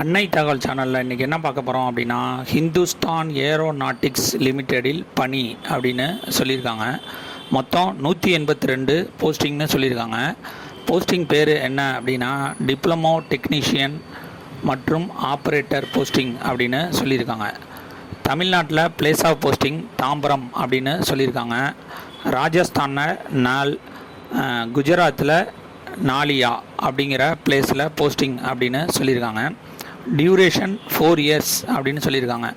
அன்னை தகவல் சேனலில் இன்றைக்கி என்ன பார்க்க போகிறோம் அப்படின்னா, ஹிந்துஸ்தான் ஏரோநாட்டிக்ஸ் லிமிடெடில் பணி அப்படின்னு சொல்லியிருக்காங்க. மொத்தம் 182 போஸ்டிங்னு சொல்லியிருக்காங்க. போஸ்டிங் பேர் என்ன அப்படின்னா, டிப்ளமோ டெக்னீஷியன் மற்றும் ஆப்ரேட்டர் போஸ்டிங் அப்படின்னு சொல்லியிருக்காங்க. தமிழ்நாட்டில் பிளேஸ் ஆஃப் போஸ்டிங் தாம்பரம் அப்படின்னு சொல்லியிருக்காங்க. ராஜஸ்தானில் நாள், குஜராத்தில் நாலியா அப்படிங்கிற பிளேஸில் போஸ்டிங் அப்படின்னு சொல்லியிருக்காங்க. டியூரேஷன் 4 இயர்ஸ் அப்படின்னு சொல்லியிருக்காங்க.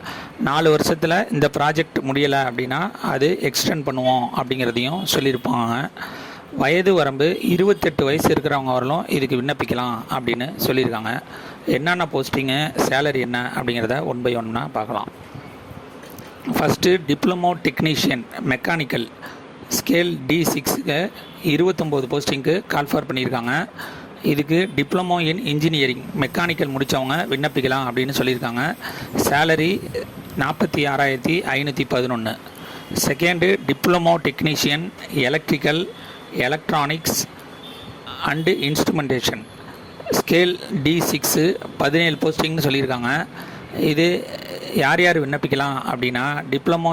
4 வருஷத்தில் இந்த ப்ராஜெக்ட் முடியலை அப்படின்னா அது எக்ஸ்டெண்ட் பண்ணுவோம் அப்படிங்கிறதையும் சொல்லியிருப்பாங்க. வயது வரம்பு 28 வயசு இருக்கிறவங்க வரலும் இதுக்கு விண்ணப்பிக்கலாம் அப்படின்னு சொல்லியிருக்காங்க. என்னென்ன போஸ்டிங்கு, சேலரி என்ன அப்படிங்கிறத 1 by 1 பார்க்கலாம். First diploma technician mechanical scale D6க்கு 29 போஸ்டிங்க்கு கால்ஃபார் பண்ணியிருக்காங்க. இதுக்கு டிப்ளமோ இன் இன்ஜினியரிங் மெக்கானிக்கல் முடித்தவங்க விண்ணப்பிக்கலாம் அப்படின்னு சொல்லியிருக்காங்க. Salary 46,511. Second diploma technician electrical, electronics and instrumentation scale D6 17 போஸ்டிங்னு சொல்லியிருக்காங்க. இது யார் யார் விண்ணப்பிக்கலாம் அப்படின்னா, டிப்ளமோ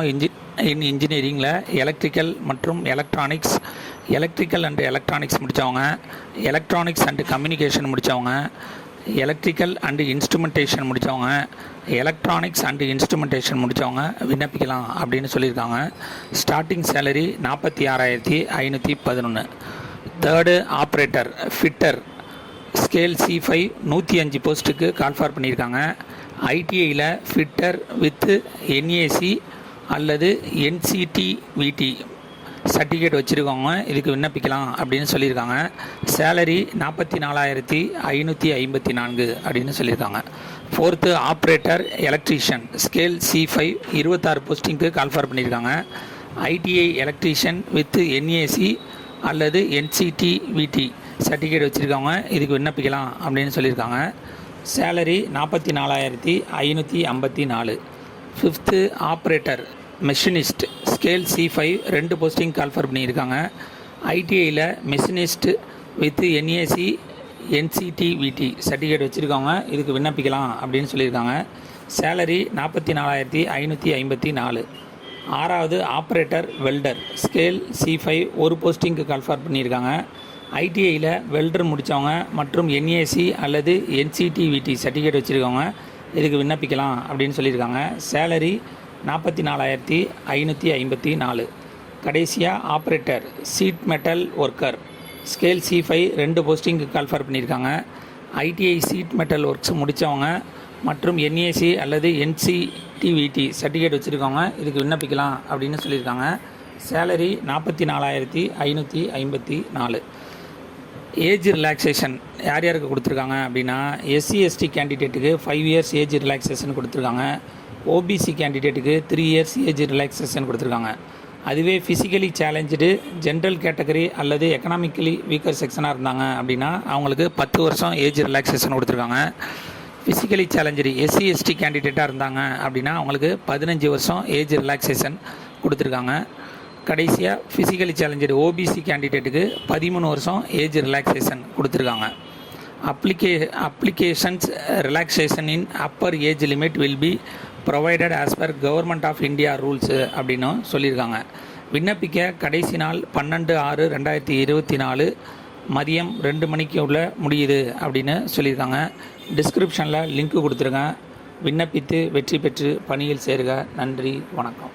இன் இன்ஜினியரிங்கில் எலக்ட்ரிக்கல் மற்றும் எலக்ட்ரானிக்ஸ், எலக்ட்ரிக்கல் அண்டு எலக்ட்ரானிக்ஸ் முடித்தவங்க, எலக்ட்ரானிக்ஸ் அண்டு கம்யூனிகேஷன் முடித்தவங்க, எலக்ட்ரிக்கல் அண்டு இன்ஸ்ட்ருமெண்டேஷன் முடித்தவங்க, எலக்ட்ரானிக்ஸ் அண்டு இன்ஸ்ட்ருமெண்டேஷன் முடித்தவங்க விண்ணப்பிக்கலாம் அப்படின்னு சொல்லியிருக்காங்க. Starting salary 46,511. Third operator fitter scale C5 105 போஸ்ட்டுக்கு கால்ஃபார் பண்ணியிருக்காங்க. ஐடிஐயில் ஃபிட்டர் வித் NAC அல்லது NCT/VT சர்டிஃபிகேட் வச்சுருக்கவங்க இதுக்கு விண்ணப்பிக்கலாம் அப்படின்னு சொல்லியிருக்காங்க. சேலரி 44,554 அப்படின்னு சொல்லியிருக்காங்க. Fourth operator electrician scale C5 26 போஸ்டிங்க்கு கால்ஃபார் பண்ணியிருக்காங்க. ஐடிஐ எலக்ட்ரீஷியன் வித் NAC அல்லது NCT/VT சர்டிஃபிகேட் வச்சுருக்கவங்க இதுக்கு விண்ணப்பிக்கலாம் அப்படின்னு சொல்லியிருக்காங்க. Salary 44,554. Fifth operator machinist scale C5 2 posting call for பண்ணியிருக்காங்க. ஐடிஐயில் machinist with NAC NCT/VT certificate வச்சுருக்கவங்க இதுக்கு விண்ணப்பிக்கலாம் அப்படின்னு சொல்லியிருக்காங்க. சேலரி 44,554. ஆறாவது ஆப்ரேட்டர் வெல்டர் ஸ்கேல் C5 1 போஸ்டிங்க்கு கால்ஃபார் பண்ணியிருக்காங்க. ஐடிஐயில் வெல்டர் முடித்தவங்க மற்றும் NAC அல்லது NCT/VT சர்டிஃபிகேட் வச்சுருக்கவங்க இதுக்கு விண்ணப்பிக்கலாம் அப்படின்னு சொல்லியிருக்காங்க. சேலரி 44,554. கடைசியாக operator sheet metal worker scale C5 2 போஸ்டிங்க்கு கால்ஃபார் பண்ணியிருக்காங்க. ஐடிஐ சீட் மெட்டல் ஒர்க்ஸ் முடித்தவங்க மற்றும் NAC அல்லது NCT/VT சர்டிஃபிகேட் வச்சுருக்கவங்க இதுக்கு விண்ணப்பிக்கலாம் அப்படின்னு சொல்லியிருக்காங்க. சேலரி 44,554. ஏஜ் ரிலாக்ஸேஷன் யார் யாருக்கு கொடுத்துருக்காங்க அப்படின்னா, SC/ST கேண்டிடேட்டுக்கு 5 இயர்ஸ் ஏஜ் ரிலாக்ஸேஷன் கொடுத்துருக்காங்க. OBC கேண்டிடேட்டுக்கு 3 இயர்ஸ் ஏஜ் ரிலாக்ஸேஷன் கொடுத்துருக்காங்க. அதுவே ஃபிசிக்கலி சேலஞ்சு ஜென்ரல் கேட்டகரி அல்லது எக்கனாமிக்கலி வீக்கர் செக்ஷனாக இருந்தாங்க அப்படின்னா அவங்களுக்கு 10 வருஷம் ஏஜ் ரிலாக்ஸேஷன் கொடுத்துருக்காங்க. ஃபிசிக்கலி சேலஞ்சரி SC/ST கேண்டிடேட்டாக இருந்தாங்க அப்படின்னா அவங்களுக்கு 15 வருஷம் ஏஜ் ரிலாக்ஸேஷன் கொடுத்துருக்காங்க. கடைசியாக ஃபிசிக்கலி சேலஞ்சர் OBC கேண்டிடேட்டுக்கு 13 வருஷம் ஏஜ் ரிலாக்ஸேஷன் கொடுத்துருக்காங்க. Applications relaxation in upper age limit will be provided as per government of India rules அப்படின்னு சொல்லியிருக்காங்க. விண்ணப்பிக்க கடைசி நாள் 12/6/2024 மதியம் 2 மணிக்கு உள்ள முடியுது அப்படின்னு சொல்லியிருக்காங்க. டிஸ்கிரிப்ஷனில் லிங்க்கு கொடுத்துருங்க. விண்ணப்பித்து வெற்றி பெற்று பணியில் சேருக. நன்றி, வணக்கம்.